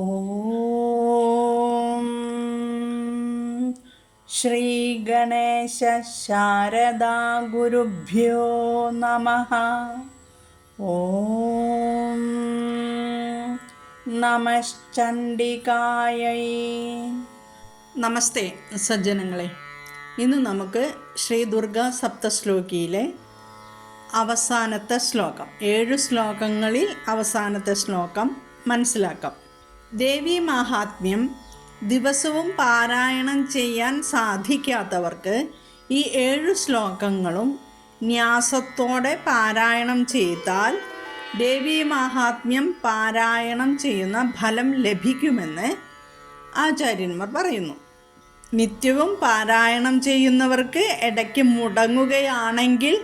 ഓം ശ്രീ ഗണേശ ശാരദാ ഗുരുഭ്യോ നമഃ. ഓം നമശ്ചണ്ഡികായൈ. നമസ്തേ സജ്ജനങ്ങളെ. ഇന്ന് നമുക്ക് ശ്രീ ദുർഗാ സപ്തശ്ലോകിയിലെ അവസാനത്തെ ശ്ലോകം, 7 ശ്ലോകങ്ങളിൽ അവസാനത്തെ ശ്ലോകം മനസ്സിലാക്കാം. ദേവി മാഹാത്മ്യം ദിവസവും പാരായണം ചെയ്യാൻ സാധിക്കാത്തവർക്ക് ഈ 7 ശ്ലോകങ്ങളും ന്യാസത്തോടെ പാരായണം ചെയ്താൽ ദേവി മാഹാത്മ്യം പാരായണം ചെയ്യുന്ന ഫലം ലഭിക്കുമെന്ന് ആചാര്യന്മാർ പറയുന്നു. നിത്യവും പാരായണം ചെയ്യുന്നവർക്ക് ഇടയ്ക്ക് മുടങ്ങുകയാണെങ്കിൽ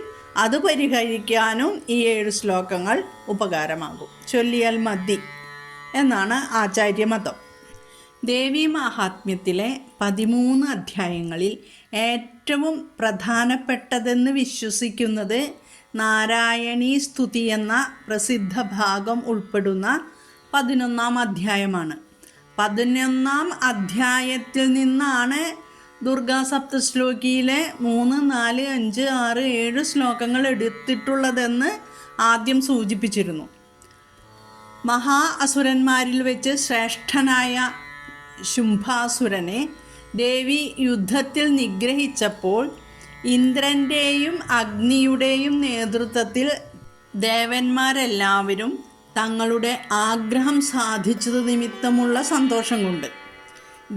അത് പരിഹരിക്കാനും ഈ 7 ശ്ലോകങ്ങൾ ഉപകാരമാകും. ചൊല്ലിയാൽ മതി എന്നാണ് ആചാര്യമതം. ദേവി മാഹാത്മ്യത്തിലെ 13 അധ്യായങ്ങളിൽ ഏറ്റവും പ്രധാനപ്പെട്ടതെന്ന് വിശ്വസിക്കുന്നത് നാരായണീ സ്തുതി എന്ന പ്രസിദ്ധ ഭാഗം ഉൾപ്പെടുന്ന 11-ാം അധ്യായമാണ്. 11-ാം അധ്യായത്തിൽ നിന്നാണ് ദുർഗാ സപ്തശ്ലോകിയിലെ 3, 4, 5, 6, 7 ശ്ലോകങ്ങൾ എടുത്തിട്ടുള്ളതെന്ന് ആദ്യം സൂചിപ്പിച്ചിരുന്നു. മഹാ അസുരന്മാരിൽ വെച്ച് ശ്രേഷ്ഠനായ ശുംഭാസുരനെ ദേവി യുദ്ധത്തിൽ നിഗ്രഹിച്ചപ്പോൾ ഇന്ദ്രൻ്റെയും അഗ്നിയുടെയും നേതൃത്വത്തിൽ ദേവന്മാരെല്ലാവരും തങ്ങളുടെ ആഗ്രഹം സാധിച്ചത് നിമിത്തമുള്ള സന്തോഷം കൊണ്ട്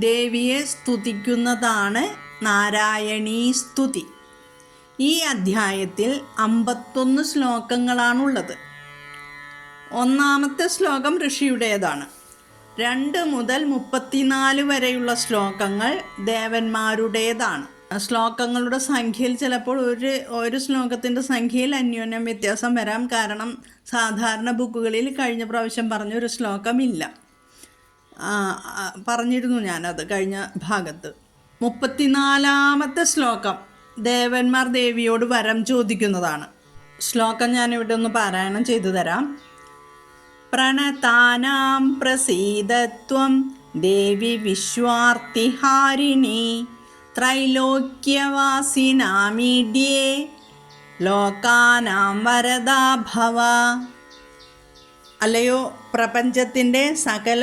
ദേവിയെ സ്തുതിക്കുന്നതാണ് നാരായണീ സ്തുതി. ഈ അധ്യായത്തിൽ 51 ശ്ലോകങ്ങളാണുള്ളത്. 1-ാമത്തെ ശ്ലോകം ഋഷിയുടേതാണ്. 2 മുതൽ 34 വരെയുള്ള ശ്ലോകങ്ങൾ ദേവന്മാരുടേതാണ്. ശ്ലോകങ്ങളുടെ സംഖ്യയിൽ ചിലപ്പോൾ ഒരു ശ്ലോകത്തിൻ്റെ സംഖ്യയിൽ അന്യോന്യം വ്യത്യാസം വരാം. കാരണം സാധാരണ ബുക്കുകളിൽ കഴിഞ്ഞ പ്രാവശ്യം പറഞ്ഞൊരു ശ്ലോകമില്ല, പറഞ്ഞിരുന്നു ഞാനത് കഴിഞ്ഞ ഭാഗത്ത്. 34-ാമത്തെ ശ്ലോകം ദേവന്മാർ ദേവിയോട് വരം ചോദിക്കുന്നതാണ്. ശ്ലോകം ഞാനിവിടെ ഒന്ന് പാരായണം ചെയ്തു തരാം. പ്രണതാനാം പ്രസീദത്വം ദേവി വിശ്വാർത്തിഹാരിണി ത്രൈലോക്യവാസിനാമീഡ്യേ ലോകാനാം വരദാ ഭവ. അല്ലയോ പ്രപഞ്ചത്തിൻ്റെ സകല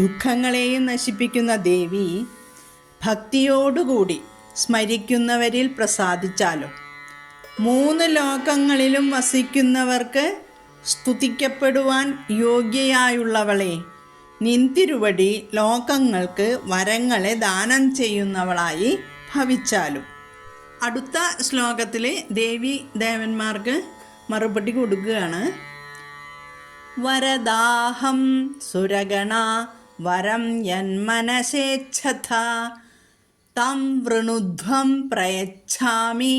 ദുഃഖങ്ങളെയും നശിപ്പിക്കുന്ന ദേവി, ഭക്തിയോടുകൂടി സ്മരിക്കുന്നവരിൽ പ്രസാദിച്ചാലും 3 ലോകങ്ങളിലും വസിക്കുന്നവർക്ക് സ്തുതിക്കപ്പെടുവാൻ യോഗ്യയായുള്ളവളെ, നിൻതിരുവടി ലോകങ്ങൾക്ക് വരങ്ങളെ ദാനം ചെയ്യുന്നവളായി ഭവിച്ചാലും. അടുത്ത ശ്ലോകത്തിൽ ദേവി ദേവന്മാർക്ക് മറുപടി കൊടുക്കുകയാണ്. വരദാഹം സുരഗണ വരം യന്മനശേച്ഛത തം വൃണുധ്വം പ്രയച്ഛാമി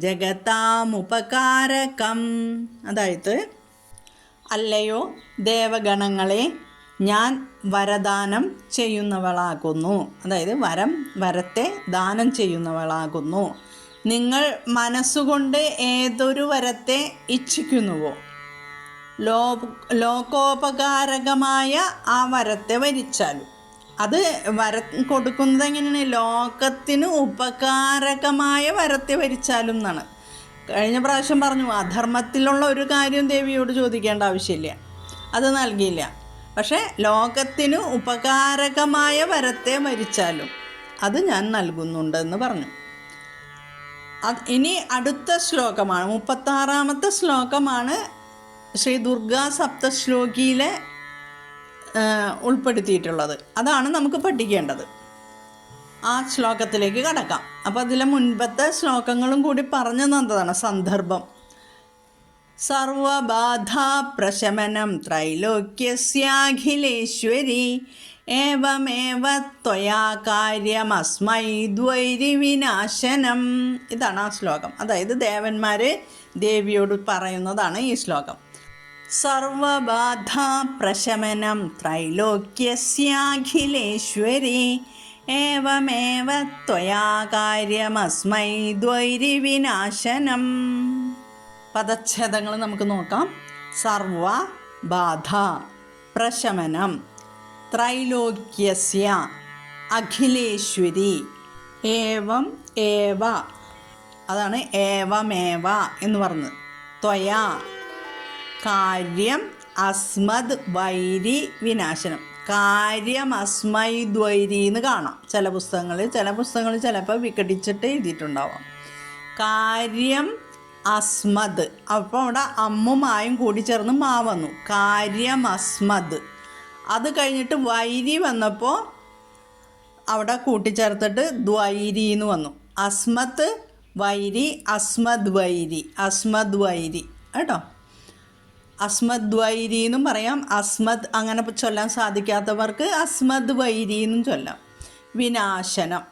ജഗതാമുപകാരകം. അതായത്, അല്ലയോ ദേവഗണങ്ങളെ, ഞാൻ വരദാനം ചെയ്യുന്നവളാകുന്നു. അതായത് വരത്തെ ദാനം ചെയ്യുന്നവളാകുന്നു. നിങ്ങൾ മനസ്സുകൊണ്ട് ഏതൊരു വരത്തെ ഇച്ഛിക്കുന്നുവോ ലോകോപകാരകമായ ആ വരത്തെ വരിച്ചാലും, അത് കൊടുക്കുന്നത് എങ്ങനെയാണ്? ലോകത്തിന് ഉപകാരകമായ വരത്തെ വരിച്ചാലും എന്നാണ്. കഴിഞ്ഞ പ്രാവശ്യം പറഞ്ഞു, അധർമ്മത്തിലുള്ള ഒരു കാര്യം ദേവിയോട് ചോദിക്കേണ്ട ആവശ്യമില്ല, അത് നൽകിയില്ല. പക്ഷേ ലോകത്തിന് ഉപകാരകമായ വരത്തെ വരിച്ചാലും അത് ഞാൻ നൽകുന്നുണ്ടെന്ന് പറഞ്ഞു. ഇനി അടുത്ത ശ്ലോകമാണ്, 36-ാമത്തെ ശ്ലോകമാണ് ശ്രീ ദുർഗാ സപ്തശ്ലോകിയിലെ ഉൾപ്പെടുത്തിയിട്ടുള്ളത്. അതാണ് നമുക്ക് പഠിക്കേണ്ടത്. ആ ശ്ലോകത്തിലേക്ക് കടക്കാം. അപ്പോൾ അതിലെ മുൻപത്തെ ശ്ലോകങ്ങളും കൂടി പറഞ്ഞു തന്നതാണ് സന്ദർഭം. സർവബാധാ പ്രശമനം ത്രൈലോക്യസ്യാഖിലേശ്വരി ഏവമേവ ത്വയാ കാര്യമസ്മൈ ദ്വൈരിവിനാശനം. ഇതാണ് ആ ശ്ലോകം. അതായത് ദേവന്മാർ ദേവിയോട് പറയുന്നതാണ് ഈ ശ്ലോകം. സർവബാധാ പ്രശമനം ത്രൈലോക്യസ്യാഖിലേശ്വരി ഏവമേവ ത്വയാ കാര്യമസ്മൈ ദ്വൈരിവിനാശനം. പദച്ഛേദങ്ങൾ നമുക്ക് നോക്കാം. സർവ ബാധ പ്രശമനം ത്രൈലോക്യസ്യ അഖിലേശ്വരി ഏവം ഏവ, അതാണ് ഏവമേവ എന്ന് പറഞ്ഞത്. ത്വയാ കാര്യം അസ്മദ് വൈരി വിനാശനം. കാര്യം അസ്മൈദ്വൈരി എന്ന് കാണാം ചില പുസ്തകങ്ങളിൽ ചിലപ്പോൾ വിഘടിച്ചിട്ട് എഴുതിയിട്ടുണ്ടാവാം. കാര്യം അസ്മദ്, അപ്പോൾ അവിടെ അമ്മുമായും കൂടി ചേർന്ന് മാ വന്നു. കാര്യം അസ്മദ്. അത് കഴിഞ്ഞിട്ട് വൈരി വന്നപ്പോൾ അവിടെ കൂട്ടിച്ചേർത്തിട്ട് ദ്വൈരി എന്ന് വന്നു. അസ്മത്ത് വൈരി, അസ്മദ് വൈരി, അസ്മദ് വൈരി കേട്ടോ. അസ്മദ് വൈരി എന്നും പറയാം. അസ്മദ് അങ്ങനെ ചൊല്ലാൻ സാധിക്കാത്തവർക്ക് അസ്മദ് വൈരി എന്നും ചൊല്ലാം. വിനാശനം.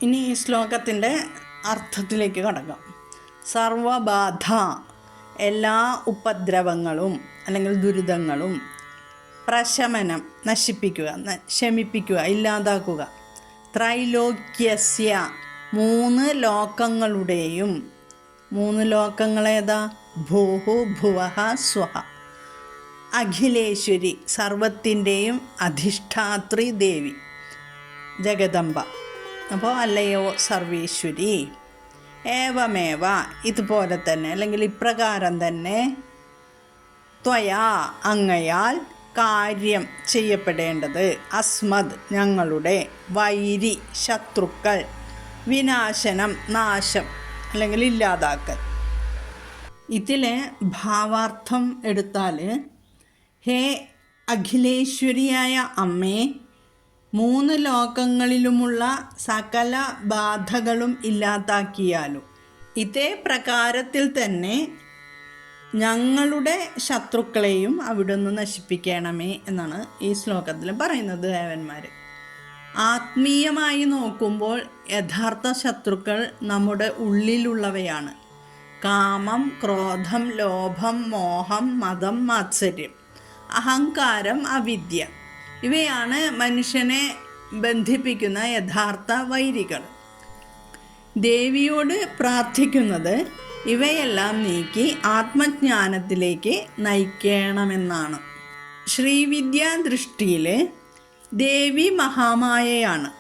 ഇനി ഈ ശ്ലോകത്തിൻ്റെ അർത്ഥത്തിലേക്ക് കടക്കാം. സർവബാധ, എല്ലാ ഉപദ്രവങ്ങളും അല്ലെങ്കിൽ ദുരിതങ്ങളും. പ്രശമനം, നശിപ്പിക്കുക, ശമിപ്പിക്കുക, ഇല്ലാതാക്കുക. ത്രൈലോക്യസ്യ, 3 ലോകങ്ങളുടെയും. 3 ലോകങ്ങളേതാ? ഭൂഹു ഭുവഹ സ്വഹ. അഖിലേശ്വരി, സർവത്തിൻ്റെയും അധിഷ്ഠാത്രി ദേവി ജഗദംബ. അപ്പോൾ അല്ലയോ സർവേശ്വരി. ഏവമേവ, ഇതുപോലെ തന്നെ അല്ലെങ്കിൽ ഇപ്രകാരം തന്നെ. ത്വയാ, അങ്ങയാൽ. കാര്യം, ചെയ്യപ്പെടേണ്ടത്. അസ്മദ്, ഞങ്ങളുടെ. വൈരി, ശത്രുക്കൾ. വിനാശനം, നാശം അല്ലെങ്കിൽ ഇല്ലാതാക്കൽ. ഇതിലെ ഭാവാർത്ഥം എടുത്താൽ, ഹേ അഖിലേശ്വരിയായ അമ്മേ, 3 ലോകങ്ങളിലുമുള്ള സകല ബാധകളും ഇല്ലാതാക്കിയാലും ഇതേ പ്രകാരത്തിൽ തന്നെ ഞങ്ങളുടെ ശത്രുക്കളെയും അവിടുന്ന് നശിപ്പിക്കണമേ എന്നാണ് ഈ ശ്ലോകത്തിൽ പറയുന്നത് ദേവന്മാർ. ആത്മീയമായി നോക്കുമ്പോൾ യഥാർത്ഥ ശത്രുക്കൾ നമ്മുടെ ഉള്ളിലുള്ളവയാണ്. കാമം, ക്രോധം, ലോഭം, മോഹം, മതം, മാത്സര്യം, അഹങ്കാരം, അവിദ്യ. ഇവയാണ് മനുഷ്യനെ ബന്ധിപ്പിക്കുന്ന യഥാർത്ഥ വൈരികൾ. ദേവിയോട് പ്രാർത്ഥിക്കുന്നത് ഇവയെല്ലാം നീക്കി ആത്മജ്ഞാനത്തിലേക്ക് നയിക്കണമെന്നാണ്. ശ്രീവിദ്യാ ദൃഷ്ടിയിൽ ദേവി മഹാമായയാണ്.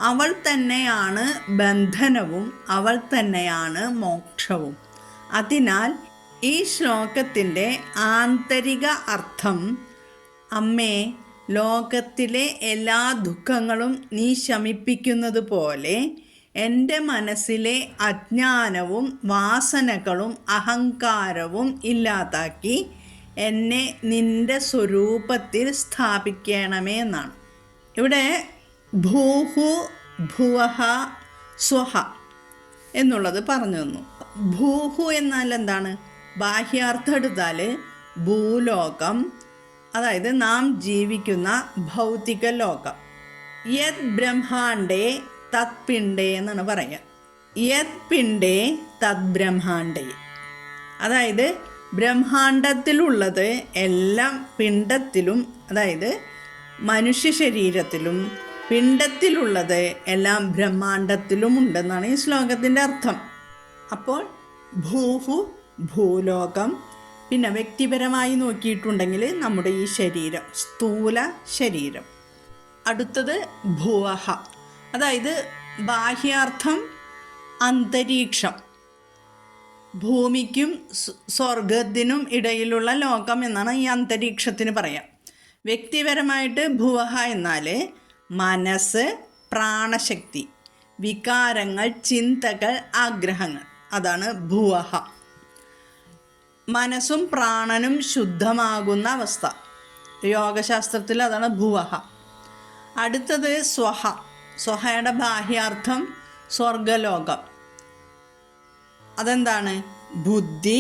അവൾ തന്നെയാണ് ബന്ധനവും അവൾ തന്നെയാണ് മോക്ഷവും. അതിനാൽ ഈ ശ്ലോകത്തിൻ്റെ ആന്തരിക അർത്ഥം, അമ്മേ, ലോകത്തിലെ എല്ലാ ദുഃഖങ്ങളും നീ ശമിപ്പിക്കുന്നത് പോലെ എൻ്റെ മനസ്സിലെ അജ്ഞാനവും വാസനകളും അഹങ്കാരവും ഇല്ലാതാക്കി എന്നെ നിൻ്റെ സ്വരൂപത്തിൽ സ്ഥാപിക്കണമേ എന്നാണ്. ഇവിടെ ഭൂഹു ഭുവഹ സ്വഹ എന്നുള്ളത് പറഞ്ഞു തന്നു. ഭൂഹു എന്നാൽ എന്താണ്? ബാഹ്യാർത്ഥം എടുത്താൽ ഭൂലോകം, അതായത് നാം ജീവിക്കുന്ന ഭൗതിക ലോകം. യത് ബ്രഹ്മാണ്ടേ തത് പിണ്ടേ എന്നാണ് പറയുക. യത് പിണ്ടേ തത് ബ്രഹ്മാണ്ടേ, അതായത് ബ്രഹ്മാണ്ടത്തിലുള്ളത് എല്ലാം പിണ്ടത്തിലും, അതായത് മനുഷ്യ ശരീരത്തിലും, പിണ്ടത്തിലുള്ളത് എല്ലാം ബ്രഹ്മാണ്ടത്തിലും ഉണ്ടെന്നാണ് ഈ ശ്ലോകത്തിൻ്റെ അർത്ഥം. അപ്പോൾ ഭൂഹു ഭൂലോകം, പിന്നെ വ്യക്തിപരമായി നോക്കിയിട്ടുണ്ടെങ്കിൽ നമ്മുടെ ഈ ശരീരം, സ്ഥൂല ശരീരം. അടുത്തത് ഭുവഹ, അതായത് ബാഹ്യാർത്ഥം അന്തരീക്ഷം. ഭൂമിക്കും സ്വർഗത്തിനും ഇടയിലുള്ള ലോകം എന്നാണ് ഈ അന്തരീക്ഷത്തിന് പറയാം. വ്യക്തിപരമായിട്ട് ഭുവഹ എന്നാൽ മനസ്സ്, പ്രാണശക്തി, വികാരങ്ങൾ, ചിന്തകൾ, ആഗ്രഹങ്ങൾ, അതാണ് ഭുവഹ. മനസ്സും പ്രാണനും ശുദ്ധമാകുന്ന അവസ്ഥ, യോഗശാസ്ത്രത്തിൽ അതാണ് ഭുവഹ. അടുത്തത് സ്വഹ. സ്വഹയുടെ ബാഹ്യാർത്ഥം സ്വർഗലോകം. അതെന്താണ്? ബുദ്ധി,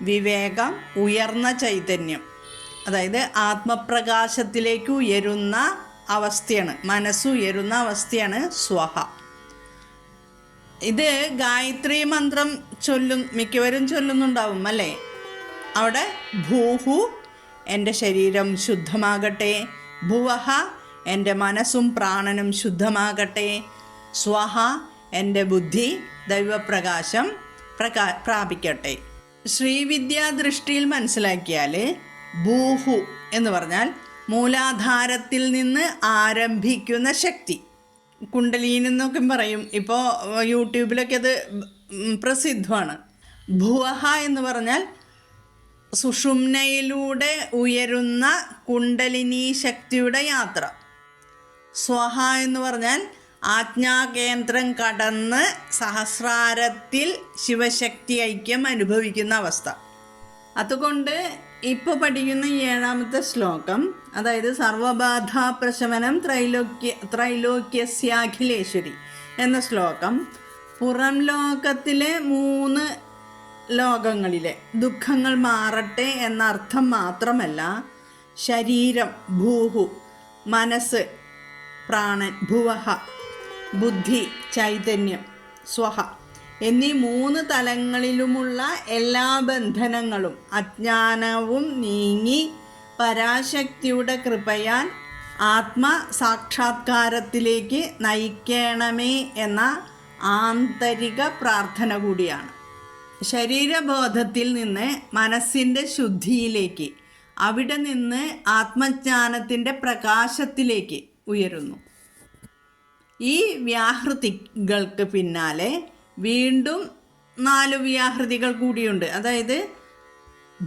വിവേകം, ഉയർന്ന ചൈതന്യം, അതായത് ആത്മപ്രകാശത്തിലേക്ക് ഉയരുന്ന അവസ്ഥയാണ്, മനസ്സ് ഉയരുന്ന അവസ്ഥയാണ് സ്വഹ. ഇത് ഗായത്രി മന്ത്രം മിക്കവരും ചൊല്ലുന്നുണ്ടാവും അല്ലേ? അവിടെ ഭൂഹു എൻ്റെ ശരീരം ശുദ്ധമാകട്ടെ, ഭുവഹ എൻ്റെ മനസ്സും പ്രാണനും ശുദ്ധമാകട്ടെ, സ്വഹ എൻ്റെ ബുദ്ധി ദൈവപ്രകാശം പ്രാപിക്കട്ടെ. ശ്രീവിദ്യാ ദൃഷ്ടിയിൽ മനസ്സിലാക്കിയാൽ ഭൂഹു എന്ന് പറഞ്ഞാൽ മൂലാധാരത്തിൽ നിന്ന് ആരംഭിക്കുന്ന ശക്തി. കുണ്ടലിനി എന്നൊക്കെ പറയും. ഇപ്പോൾ യൂട്യൂബിലൊക്കെ അത് പ്രസിദ്ധമാണ്. ഭുവഹ എന്ന് പറഞ്ഞാൽ സുഷുമ്നയിലൂടെ ഉയരുന്ന കുണ്ടലിനി ശക്തിയുടെ യാത്ര. സ്വഹ എന്ന് പറഞ്ഞാൽ ആജ്ഞാകേന്ദ്രം കടന്ന് സഹസ്രാരത്തിൽ ശിവശക്തി ഐക്യം അനുഭവിക്കുന്ന അവസ്ഥ. അതുകൊണ്ട് ഇപ്പോൾ പഠിക്കുന്ന 7ാമത്തെ ശ്ലോകം, അതായത് സർവബാധാ പ്രശമനം ത്രൈലോക്യസ്യാഖിലേശ്വരി എന്ന ശ്ലോകം പുറം ലോകത്തിലെ 3 ലോകങ്ങളിലെ ദുഃഖങ്ങൾ മാറട്ടെ എന്ന അർത്ഥം മാത്രമല്ല, ശരീരം ഭൂഹു, മനസ്സ് പ്രാണൻ ഭുവഹ, ബുദ്ധി ചൈതന്യം സ്വഹ എന്നീ 3 തലങ്ങളിലുമുള്ള എല്ലാ ബന്ധനങ്ങളും അജ്ഞാനവും നീങ്ങി പരാശക്തിയുടെ കൃപയാൽ ആത്മസാക്ഷാത്കാരത്തിലേക്ക് നയിക്കണമേ എന്ന ആന്തരിക പ്രാർത്ഥന കൂടിയാണ്. ശരീരബോധത്തിൽ നിന്ന് മനസ്സിൻ്റെ ശുദ്ധിയിലേക്ക്, അവിടെ നിന്ന് ആത്മജ്ഞാനത്തിൻ്റെ പ്രകാശത്തിലേക്ക് ഉയരുന്നു. ഈ വ്യാഹൃതികൾക്ക് പിന്നാലെ വീണ്ടും 4 വ്യാഹൃതികൾ കൂടിയുണ്ട്. അതായത്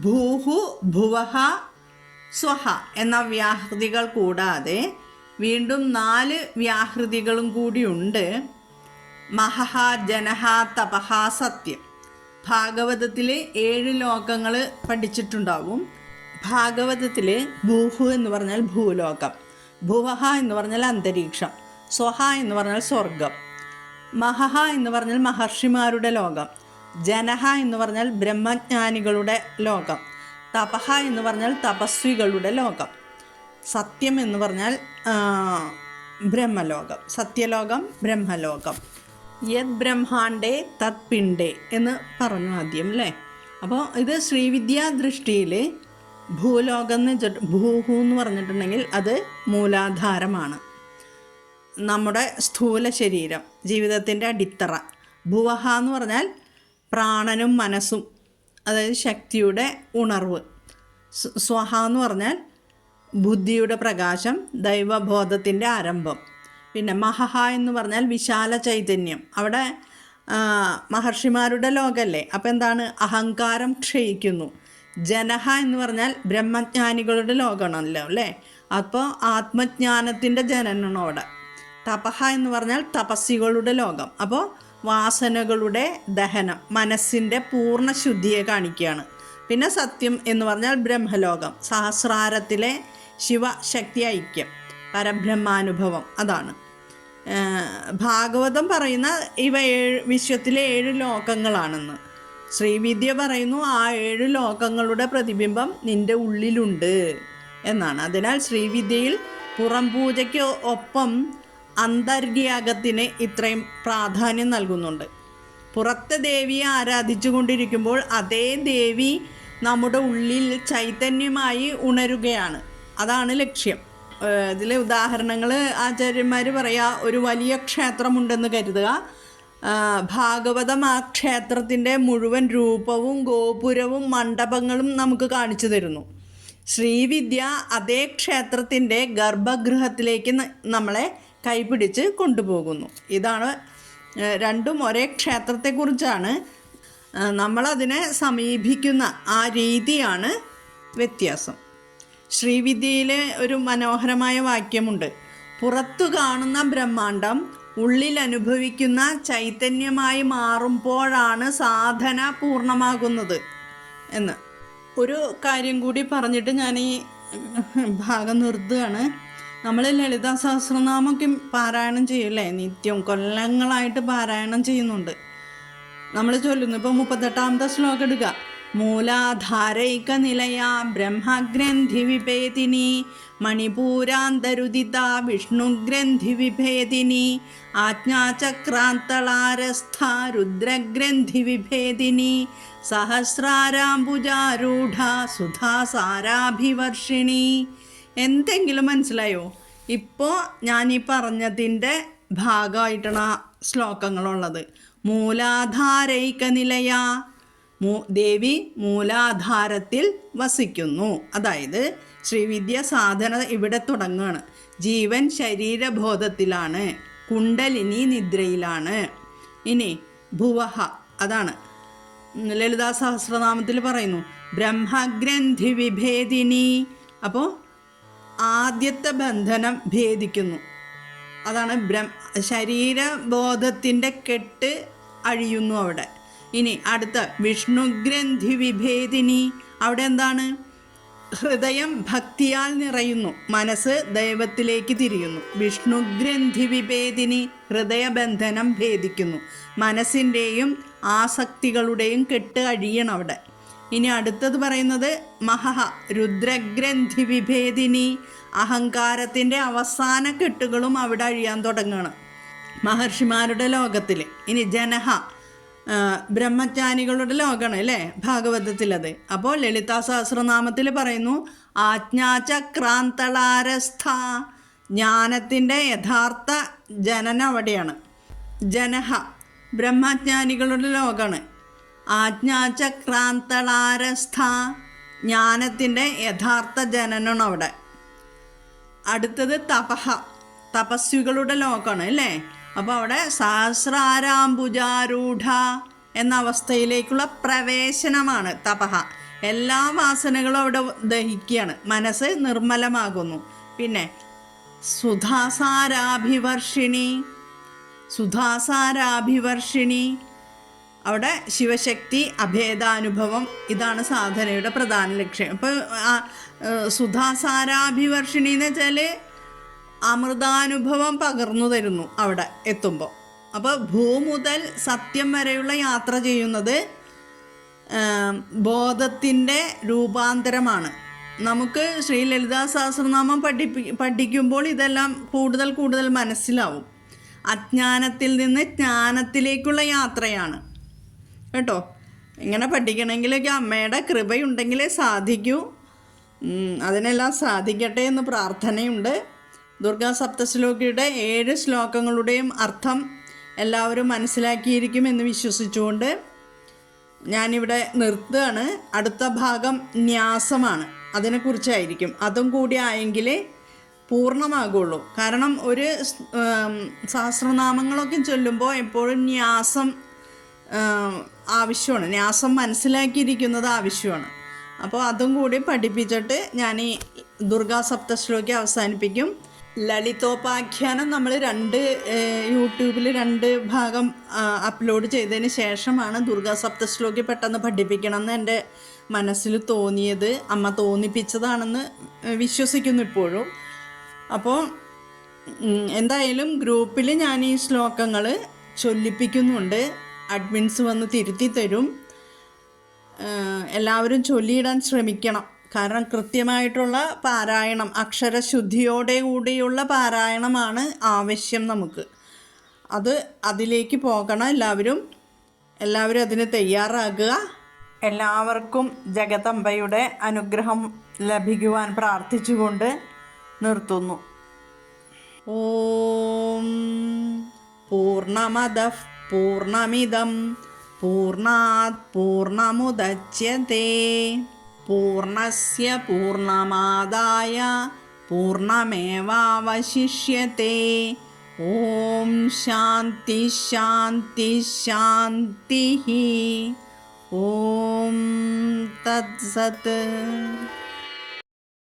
ഭൂഹു, ഭുവഹ, സ്വഹ എന്ന വ്യാഹൃതികൾ കൂടാതെ വീണ്ടും 4 വ്യാഹൃതികളും കൂടിയുണ്ട്. മഹഹ, ജനഹ, തപഹ, സത്യം. ഭാഗവതത്തിൽ 7 ലോകങ്ങൾ പഠിച്ചിട്ടുണ്ടാവും. ഭാഗവതത്തിൽ ഭൂഹു എന്ന് പറഞ്ഞാൽ ഭൂലോകം, ഭുവഹ എന്ന് പറഞ്ഞാൽ അന്തരീക്ഷം, സ്വഹ എന്ന് പറഞ്ഞാൽ സ്വർഗം, മഹഹ എന്ന് പറഞ്ഞാൽ മഹർഷിമാരുടെ ലോകം, ജനഹ എന്ന് പറഞ്ഞാൽ ബ്രഹ്മജ്ഞാനികളുടെ ലോകം, തപഹ എന്ന് പറഞ്ഞാൽ തപസ്വികളുടെ ലോകം, സത്യം എന്ന് പറഞ്ഞാൽ ബ്രഹ്മലോകം, സത്യലോകം, ബ്രഹ്മലോകം. യത് ബ്രഹ്മാണ്ടേ തത് പിണ്ടേ എന്ന് പറഞ്ഞു ആദ്യം അല്ലേ. അപ്പോൾ ഇത് ശ്രീവിദ്യാ ദൃഷ്ടിയിൽ ഭൂലോകം എന്ന് വെച്ചിട്ട് ഭൂഹു എന്ന് പറഞ്ഞിട്ടുണ്ടെങ്കിൽ അത് മൂലാധാരമാണ്, നമ്മുടെ സ്ഥൂല ശരീരം, ജീവിതത്തിൻ്റെ അടിത്തറ. ഭുവഹ എന്ന് പറഞ്ഞാൽ പ്രാണനും മനസ്സും, അതായത് ശക്തിയുടെ ഉണർവ്. സ്വഹ എന്ന് പറഞ്ഞാൽ ബുദ്ധിയുടെ പ്രകാശം, ദൈവബോധത്തിൻ്റെ ആരംഭം. പിന്നെ മഹഹ എന്ന് പറഞ്ഞാൽ വിശാല ചൈതന്യം, അവിടെ മഹർഷിമാരുടെ ലോകമല്ലേ. അപ്പോൾ എന്താണ്, അഹങ്കാരം ക്ഷയിക്കുന്നു. ജനഹ എന്ന് പറഞ്ഞാൽ ബ്രഹ്മജ്ഞാനികളുടെ ലോകമാണല്ലോ അല്ലേ. അപ്പോൾ ആത്മജ്ഞാനത്തിൻ്റെ ജനനമാണ് അവിടെ. തപഹ എന്ന് പറഞ്ഞാൽ തപസ്സികളുടെ ലോകം. അപ്പോൾ വാസനകളുടെ ദഹനം, മനസ്സിൻ്റെ പൂർണ്ണ ശുദ്ധിയെ കാണിക്കുകയാണ്. പിന്നെ സത്യം എന്ന് പറഞ്ഞാൽ ബ്രഹ്മലോകം, സഹസ്രാരത്തിലെ ശിവശക്തി ഐക്യം, പരബ്രഹ്മാനുഭവം. അതാണ് ഭാഗവതം പറയുന്ന ഇവ വിശ്വത്തിലെ 7 ലോകങ്ങളാണെന്ന്. ശ്രീവിദ്യ പറയുന്നു ആ 7 ലോകങ്ങളുടെ പ്രതിബിംബം നിൻ്റെ ഉള്ളിലുണ്ട് എന്നാണ്. അതിനാൽ ശ്രീവിദ്യയിൽ പുറം പൂജയ്ക്ക് ഒപ്പം അന്തർഗ്യാഗത്തിന് ഇത്രയും പ്രാധാന്യം നൽകുന്നുണ്ട്. പുറത്തെ ദേവിയെ ആരാധിച്ചു കൊണ്ടിരിക്കുമ്പോൾ അതേ ദേവി നമ്മുടെ ഉള്ളിൽ ചൈതന്യമായി ഉണരുകയാണ്. അതാണ് ലക്ഷ്യം. ഇതിൽ ഉദാഹരണങ്ങൾ ആചാര്യന്മാർ പറയാ, ഒരു വലിയ ക്ഷേത്രമുണ്ടെന്ന് കരുതുക. ഭാഗവതം ആ ക്ഷേത്രത്തിൻ്റെ മുഴുവൻ രൂപവും ഗോപുരവും മണ്ഡപങ്ങളും നമുക്ക് കാണിച്ചു തരുന്നു. ശ്രീവിദ്യ അതേ ക്ഷേത്രത്തിൻ്റെ ഗർഭഗൃഹത്തിലേക്ക് നമ്മളെ കൈപിടിച്ച് കൊണ്ടുപോകുന്നു. ഇതാണ് രണ്ടും ഒരേ ക്ഷേത്രത്തെക്കുറിച്ചാണ്. നമ്മളതിനെ സമീപിക്കുന്ന ആ രീതിയാണ് വ്യത്യാസം. ശ്രീവിദ്യയിലെ ഒരു മനോഹരമായ വാക്യമുണ്ട്, പുറത്തു കാണുന്ന ബ്രഹ്മാണ്ടം ഉള്ളിൽ അനുഭവിക്കുന്ന ചൈതന്യമായി മാറുമ്പോഴാണ് സാധന പൂർണ്ണമാകുന്നത് എന്ന്. ഒരു കാര്യം കൂടി പറഞ്ഞിട്ട് ഞാൻ ഈ ഭാഗം നിർത്തുകയാണ്. നമ്മൾ ലളിതാ സഹസ്രനാമൊക്കെ പാരായണം ചെയ്യില്ലേ, നിത്യം കൊല്ലങ്ങളായിട്ട് പാരായണം ചെയ്യുന്നുണ്ട്. നമ്മൾ ചൊല്ലുന്നു. ഇപ്പോൾ 38ാമത്തെ ശ്ലോകം എടുക്കുക. മൂലാധാരൈക നിലയ ബ്രഹ്മഗ്രന്ഥി വിഭേദിനി മണിപൂരാന്തരുദിത വിഷ്ണുഗ്രന്ഥി വിഭേദിനി ആജ്ഞാചക്രാന്തളാരസ്ഥ രുദ്രഗ്രന്ഥി വിഭേദിനി സഹസ്രാരാംബുജാരൂഢ സുധാസാരാഭിവർഷിണി. എന്തെങ്കിലും മനസ്സിലായോ? ഇപ്പോൾ ഞാൻ ഈ പറഞ്ഞതിൻ്റെ ഭാഗമായിട്ടാണ് ആ ശ്ലോകങ്ങളുള്ളത്. മൂലാധാരൈക നിലയ, ദേവി മൂലാധാരത്തിൽ വസിക്കുന്നു. അതായത് ശ്രീവിദ്യ സാധന ഇവിടെ തുടങ്ങുകയാണ്. ജീവൻ ശരീരബോധത്തിലാണ്, കുണ്ടലിനി നിദ്രയിലാണ്. ഇനി ഭുവഹ, അതാണ് ലളിതാ സഹസ്രനാമത്തിൽ പറയുന്നു, ബ്രഹ്മഗ്രന്ഥി വിഭേദിനി. അപ്പോൾ ആദ്യത്തെ ബന്ധനം ഭേദിക്കുന്നു, അതാണ് ശരീരബോധത്തിൻ്റെ കെട്ട് അഴിയുന്നു അവിടെ. ഇനി അടുത്ത വിഷ്ണുഗ്രന്ഥി വിഭേദിനി, അവിടെ എന്താണ്? ഹൃദയം ഭക്തിയാൽ നിറയുന്നു, മനസ്സ് ദൈവത്തിലേക്ക് തിരിയുന്നു. വിഷ്ണുഗ്രന്ഥി വിഭേദിനി, ഹൃദയബന്ധനം ഭേദിക്കുന്നു, മനസ്സിൻ്റെയും ആസക്തികളുടെയും കെട്ട് അഴിയണം അവിടെ. ഇനി അടുത്തത് പറയുന്നത് മഹഹ രുദ്രഗ്രന്ഥി വിഭേദിനി, അഹങ്കാരത്തിൻ്റെ അവസാന കെട്ടുകളും അവിടെ അഴിയാൻ തുടങ്ങുകയാണ് മഹർഷിമാരുടെ ലോകത്തിൽ. ഇനി ജനഹ ബ്രഹ്മജ്ഞാനികളുടെ ലോകമാണ് അല്ലേ ഭാഗവതത്തിലത്. അപ്പോൾ ലളിതാ സഹസ്രനാമത്തിൽ പറയുന്നു ആജ്ഞാചക്രാന്തളാരസ്ഥ, ജ്ഞാനത്തിൻ്റെ യഥാർത്ഥ ജനനം അവിടെയാണ്. ജനഹ ബ്രഹ്മജ്ഞാനികളുടെ ലോകമാണ്. ആജ്ഞാചക്രാന്തളാരസ്ഥ, ജ്ഞാനത്തിൻ്റെ യഥാർത്ഥ ജനനമാണ് അവിടെ. അടുത്തത് തപഹ, തപസ്വികളുടെ ലോകമാണ് അല്ലേ. അപ്പോൾ അവിടെ സഹസ്രാരാംബുജാരൂഢ എന്ന അവസ്ഥയിലേക്കുള്ള പ്രവേശനമാണ് തപഹ. എല്ലാ വാസനകളും അവിടെ ദഹിക്കുകയാണ്, മനസ്സ് നിർമ്മലമാകുന്നു. പിന്നെ സുധാസാരാഭിവർഷിണി, സുധാസാരാഭിവർഷിണി, അവിടെ ശിവശക്തി അഭേദാനുഭവം, ഇതാണ് സാധനയുടെ പ്രധാന ലക്ഷ്യം. അപ്പോൾ സുധാസാരാഭിവർഷിണി എന്ന് വെച്ചാൽ അമൃതാനുഭവം പകർന്നു തരുന്നു അവിടെ എത്തുമ്പോൾ. അപ്പോൾ ഭൂമുതൽ സത്യം വരെയുള്ള യാത്ര ചെയ്യുന്നത് ബോധത്തിൻ്റെ രൂപാന്തരമാണ്. നമുക്ക് ശ്രീ ലളിതാ സഹസ്രനാമം പഠിക്കുമ്പോൾ ഇതെല്ലാം കൂടുതൽ കൂടുതൽ മനസ്സിലാവും. അജ്ഞാനത്തിൽ നിന്ന് ജ്ഞാനത്തിലേക്കുള്ള യാത്രയാണ് കേട്ടോ. ഇങ്ങനെ പഠിക്കണമെങ്കിലൊക്കെ അമ്മയുടെ കൃപയുണ്ടെങ്കിലേ സാധിക്കൂ. അതിനെല്ലാം സാധിക്കട്ടെ എന്ന് പ്രാർത്ഥനയുണ്ട്. ദുർഗാ സപ്തശ്ലോകിയുടെ 7 ശ്ലോകങ്ങളുടെയും അർത്ഥം എല്ലാവരും മനസ്സിലാക്കിയിരിക്കുമെന്ന് വിശ്വസിച്ചുകൊണ്ട് ഞാനിവിടെ നിർത്തുകയാണ്. അടുത്ത ഭാഗം ന്യാസമാണ്, അതിനെക്കുറിച്ചായിരിക്കും. അതും കൂടി ആയെങ്കിലേ പൂർണ്ണമാകുള്ളൂ. കാരണം ഒരു സഹസ്രനാമങ്ങളൊക്കെ ചൊല്ലുമ്പോൾ എപ്പോഴും ന്യാസം ആവശ്യമാണ്, ന്യാസം മനസ്സിലാക്കിയിരിക്കുന്നത് ആവശ്യമാണ്. അപ്പോൾ അതും കൂടി പഠിപ്പിച്ചിട്ട് ഞാൻ ഈ ദുർഗാ സപ്തശ്ലോകി അവസാനിപ്പിക്കും. ലളിതോപാഖ്യാനം നമ്മൾ യൂട്യൂബിൽ 2 ഭാഗം അപ്ലോഡ് ചെയ്തതിന് ശേഷമാണ് ദുർഗാ സപ്തശ്ലോകി പെട്ടെന്ന് പഠിപ്പിക്കണമെന്ന് എൻ്റെ മനസ്സിൽ തോന്നിയത്. അമ്മ തോന്നിപ്പിച്ചതാണെന്ന് വിശ്വസിക്കുന്നു ഇപ്പോഴും. അപ്പോൾ എന്തായാലും ഗ്രൂപ്പിൽ ഞാൻ ഈ ശ്ലോകങ്ങൾ ചൊല്ലിപ്പിക്കുന്നുണ്ട്. അഡ്മിൻസ് വന്ന് തിരുത്തി തരും. എല്ലാവരും ചൊല്ലിയിടാൻ ശ്രമിക്കണം. കാരണം കൃത്യമായിട്ടുള്ള പാരായണം, അക്ഷരശുദ്ധിയോടെ കൂടിയുള്ള പാരായണമാണ് ആവശ്യം നമുക്ക്. അതിലേക്ക് പോകണം എല്ലാവരും അതിന് തയ്യാറാകുക. എല്ലാവർക്കും ജഗദംബയുടെ അനുഗ്രഹം ലഭിക്കുവാൻ പ്രാർത്ഥിച്ചുകൊണ്ട് നിർത്തുന്നു. ഓം പൂർണ്ണമദഃ പൂർണ്ണമിദം പൂർണ്ണാത് പൂർണ്ണമുദച്യത്തെ പൂർണ്ണസ്യ പൂർണ്ണമാദായ പൂർണ്ണമേവാവശിഷ്യത്തെ. ഓം ശാന്തി ശാന്തി ശാന്തി. ഓം തത്സത്.